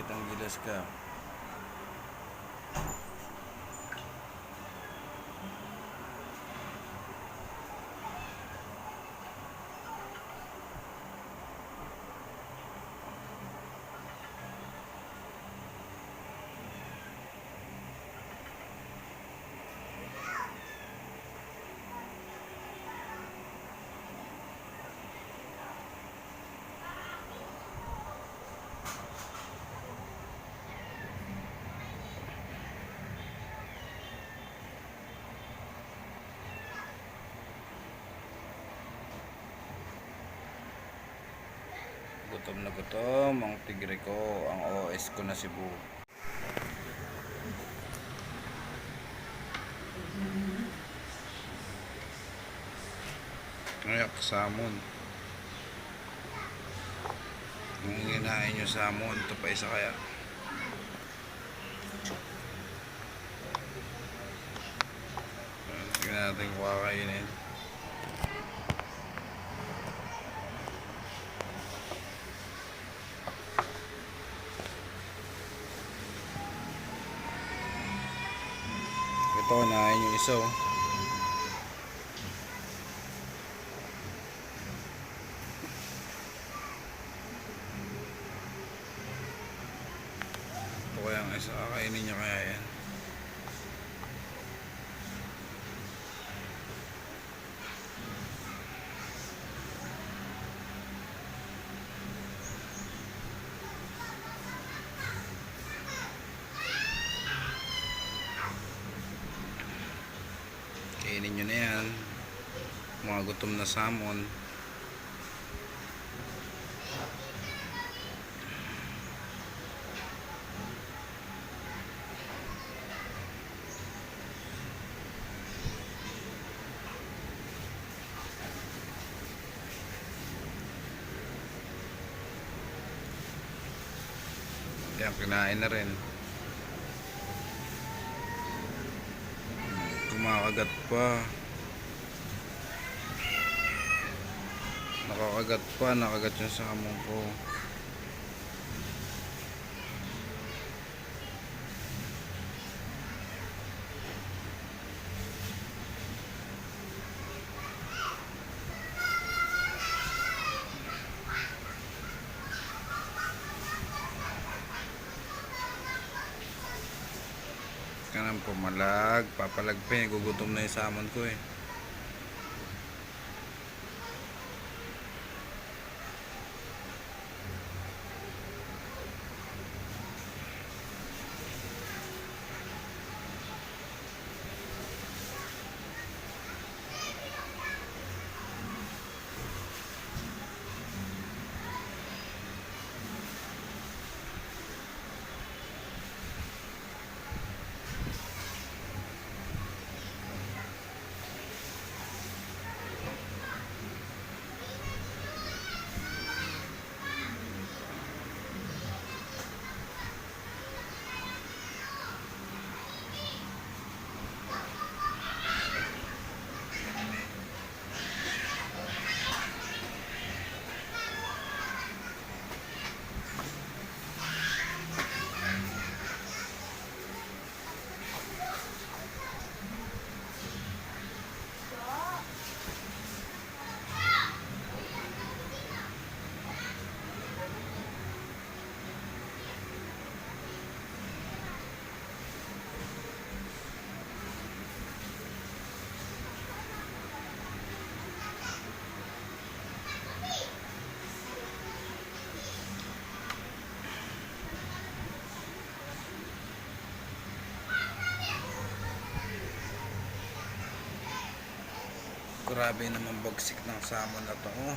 kahit ang gilas ka. Gutom na gutom ang tigre ko, ang OS ko na Cebu. Ayak, salmon. Kung hinahin nyo salmon, ito pa isa kaya. Tignan natin kung kakainin. Ito, hinahin yung isa oh. Ito kaya ang isa, kakainin nyo kaya yan. Kainin nyo na yan, mga gutom na salmon. Yan, kinain na rin. Kumakagat pa. Nakakagat pa, nakagat yung salmon ko. Kanang pumalag, papalag pa eh, gugutom na yung salmon ko eh. Grabe naman bagsik ng salmon na to oh.